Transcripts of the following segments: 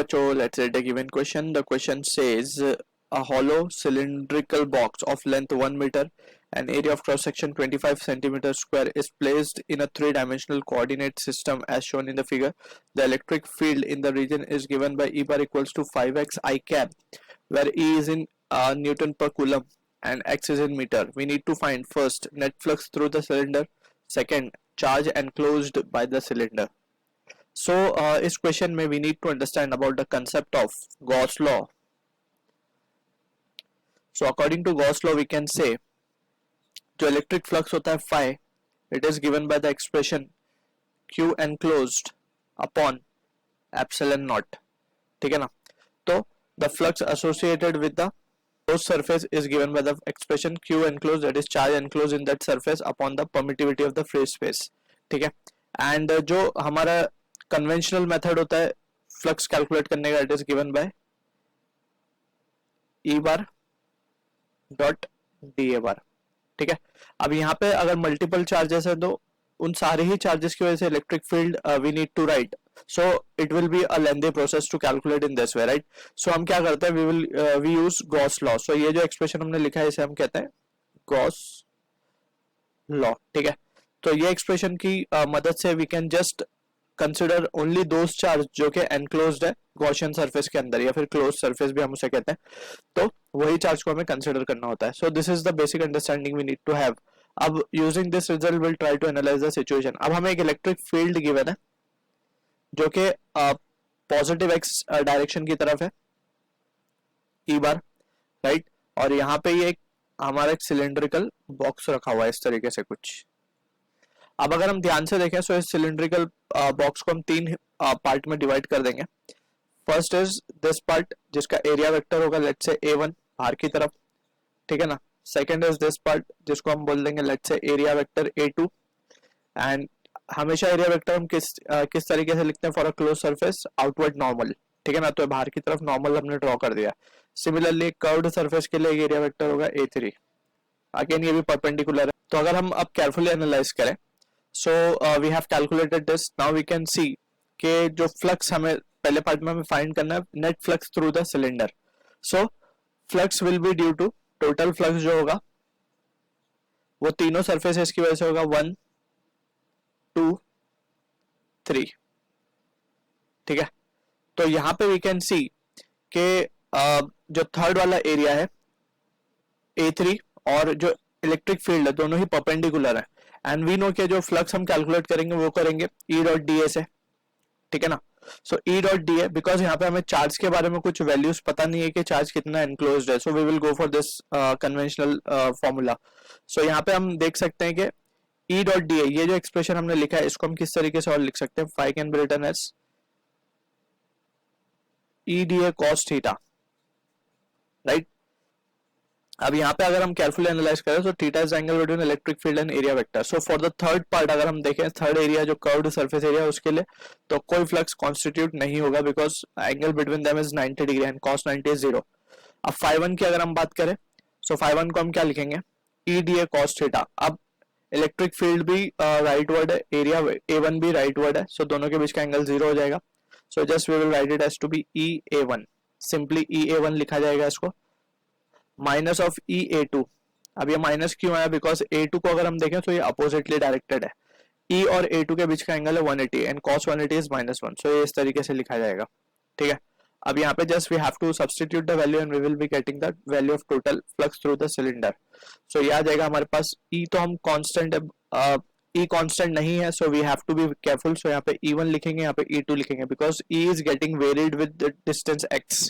बच्चों, let's read a given question. The question says a hollow cylindrical box of length 1 meter and area of cross section 25 centimeters square is placed in a three-dimensional coordinate system as shown in the figure. The electric field in the region is given by E bar equals to 5x I cap, where E is in Newton per coulomb and X is in meter. We need to find first net flux through the cylinder, second charge enclosed by the cylinder. So इस question में we need to understand about the concept of Gauss law. So according to Gauss law we can say जो electric flux होता है phi, it is given by the expression Q enclosed upon epsilon naught. ठीक है ना? तो the flux associated with the closed surface is given by the expression Q enclosed, that is charge enclosed in that surface upon the permittivity of the free space. ठीक है? And जो हमारा conventional method होता है flux calculate करने का, it is given by E bar dot D A bar. ठीक है, अब यहाँ पे अगर मल्टीपल चार्जेस है तो उन सारे ही चार्जेस की वजह से electric field we need to write, so it will be a lengthy process to calculate in this way, right. So हम क्या करते हैं, we use Gauss law. So ये जो एक्सप्रेशन हमने लिखा है इसे हम कहते हैं गॉस लॉ. ठीक है, तो ये एक्सप्रेशन की मदद से we can just consider only those charge जो कि एनक्लोज्ड है गॉसियन सरफेस के अंदर, या फिर क्लोज सरफेस भी हम उसे कहते हैं, तो वही चार्ज को हमें कंसिडर करना होता है. So this is the basic understanding we need to have. अब using this result will try to analyze the situation. अब हमें एक इलेक्ट्रिक फील्ड गिवन है जो कि पॉजिटिव एक्स डायरेक्शन की तरफ है, ई बार, राइट. और यहाँ पे ये हमारा एक सिलेंड्रिकल बॉक्स रखा हुआ है इस तरीके से कुछ. अब अगर हम ध्यान से देखें तो इस सिलेंड्रिकल बॉक्स को हम तीन पार्ट में डिवाइड कर देंगे. फर्स्ट इज दिस पार्ट जिसका एरिया वेक्टर होगा लेट्स से A1 बाहर की तरफ, ठीक है ना. सेकंड इज दिस पार्ट जिसको हम बोल देंगे let's say area vector A2. And हमेशा एरिया वेक्टर हम किस तरीके से लिखते हैं for a close surface, outward normal. ठीक है ना, तो बाहर की तरफ नॉर्मल हमने ड्रॉ कर दिया. सिमिलरली कर्व्ड सरफेस के लिए एरिया वेक्टर होगा A3. अगेन ये भी परपेंडिकुलर है. तो अगर हम अब केयरफुली एनालाइज करें, so we have calculated this. Now we can see कि जो फ्लक्स हमें पहले पार्ट में हमें फाइंड करना है net flux through the cylinder. So flux will be due to total flux जो होगा वो तीनों सरफेसेस की वजह से होगा 1 2 3. ठीक है, तो यहां पे वी कैन सी कि जो थर्ड वाला एरिया है A3 और जो इलेक्ट्रिक फील्ड है दोनों ही परपेंडिकुलर है. एंड वी नो कि जो फ्लक्स हम कैलकुलेट करेंगे वो करेंगे E डॉट डी ए से. ठीक है ना, सो E dot D A, because यहाँ पे हमें चार्ज के बारे में कुछ वैल्यूज पता नहीं है कि चार्ज कितना एनक्लोज्ड है, so we will go for this conventional formula. So यहाँ पे हम देख सकते हैं कि E डॉट डी ए, ये जो एक्सप्रेशन हमने लिखा है इसको हम किस तरीके से और लिख सकते हैं, phi can be written as E d a cos theta, right. अब यहाँ पे अगर हम केयरफुली एनालाइज करें तो theta is angle between electric field and area vector. So for the third part अगर हम देखें, थर्ड एरिया जो कर्व्ड सरफेस एरिया उसके लिए तो कोई फ्लक्स कॉन्स्टिट्यूट नहीं होगा because angle between them is 90 degree and cos 90 is 0. अब φ1 की अगर हम बात करें, सो φ1 को हम क्या लिखेंगे, E डी ए cos थीटा. अब इलेक्ट्रिक फील्ड भी राइट वर्ड है, एरिया A1 भी राइट वर्ड है, सो दोनों के बीच का एंगल 0 हो जाएगा. So just we will write it as to be EA1. Simply EA1 लिखा जाएगा इसको, माइनस ऑफ EA2. अब ये माइनस क्यों आया, बिकॉज A2 को अगर हम देखें तो ये अपोजिटली डायरेक्टेड है. E और A2 के बीच का एंगल है 180 एंड cos 180 इज -1. सो ये इस तरीके से लिखा जाएगा. ठीक है, अब यहाँ पे just we have to substitute the value and we will be getting the value of total flux through the cylinder. So ये आ जाएगा हमारे पास. E तो हम कांस्टेंट है, E कांस्टेंट नहीं है, so we have to be careful. So यहाँ पे E1 लिखेंगे, यहाँ पे E2 लिखेंगे, because E is getting varied with the distance x.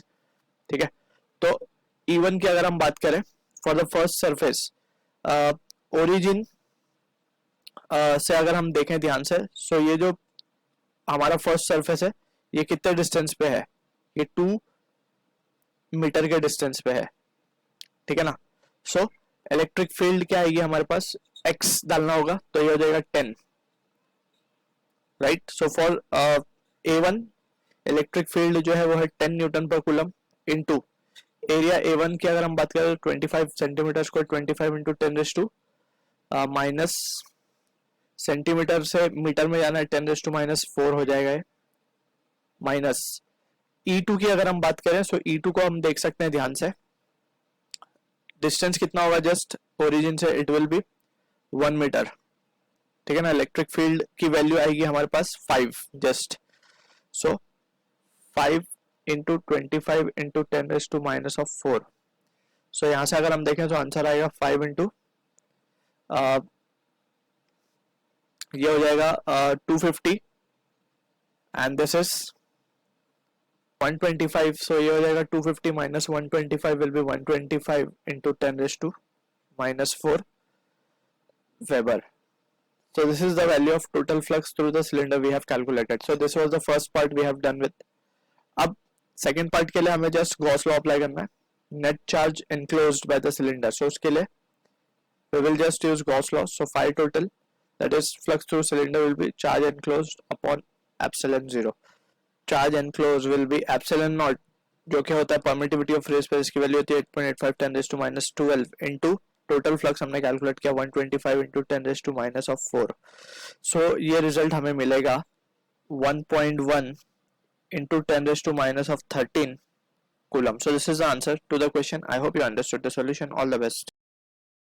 ठीक है, तो E1 की अगर हम बात करें for the first surface, origin से अगर हम देखें ध्यान से, सो ये जो हमारा फर्स्ट सरफेस है ये कितने डिस्टेंस पे है, ये 2 मीटर के डिस्टेंस पे है. ठीक है ना, सो इलेक्ट्रिक फील्ड क्या आएगी हमारे पास, x डालना होगा तो ये हो जाएगा 10, right. So for A1 electric field जो है वो है 10 न्यूटन पर कूलम इनटू एरिया A1 की अगर हम बात करें तो 25 centimetre square, 25 into 10 minus centimetre से मीटर में जाना है 10 -4 हो जाएगा ये, माइनस E2 की अगर हम बात करें, सो E2 को हम देख सकते हैं ध्यान से, डिस्टेंस कितना होगा जस्ट ओरिजिन से, इट विल बी 1 मीटर, ठीक है ना। इलेक्ट्रिक फील्ड की वैल्यू आएगी हमारे पास 5 जस्ट, सो 5 इंटू 25 इंटू 10⁻⁻⁴। सो यहाँ से अगर हम देखें तो आंसर आएगा 5 इंटू ये हो जाएगा 250 एंड दिस इज 125, सो ये हो जाएगा 250 minus 125 will be 125 into 10⁻⁻⁴ Weber. So this is the value of total flux through the cylinder we have calculated. So this was the first part we have done with. अब second part के लिए हमें just Gauss law apply करना है, net charge enclosed by the cylinder. So उसके लिए we will just use Gauss law. So phi total, that is flux through cylinder, will be charge enclosed upon epsilon 0. Charge enclosed will be epsilon naught, जो कि होता है permittivity of free space, की value होती है 8.85 10⁻⁻12 into total flux हमने calculate किया 125 into 10⁻⁴. सो ये रिजल्ट हमें मिलेगा 1.1 into 10⁻13 coulomb. So this is the answer to the question. I hope you understood the solution. All the best.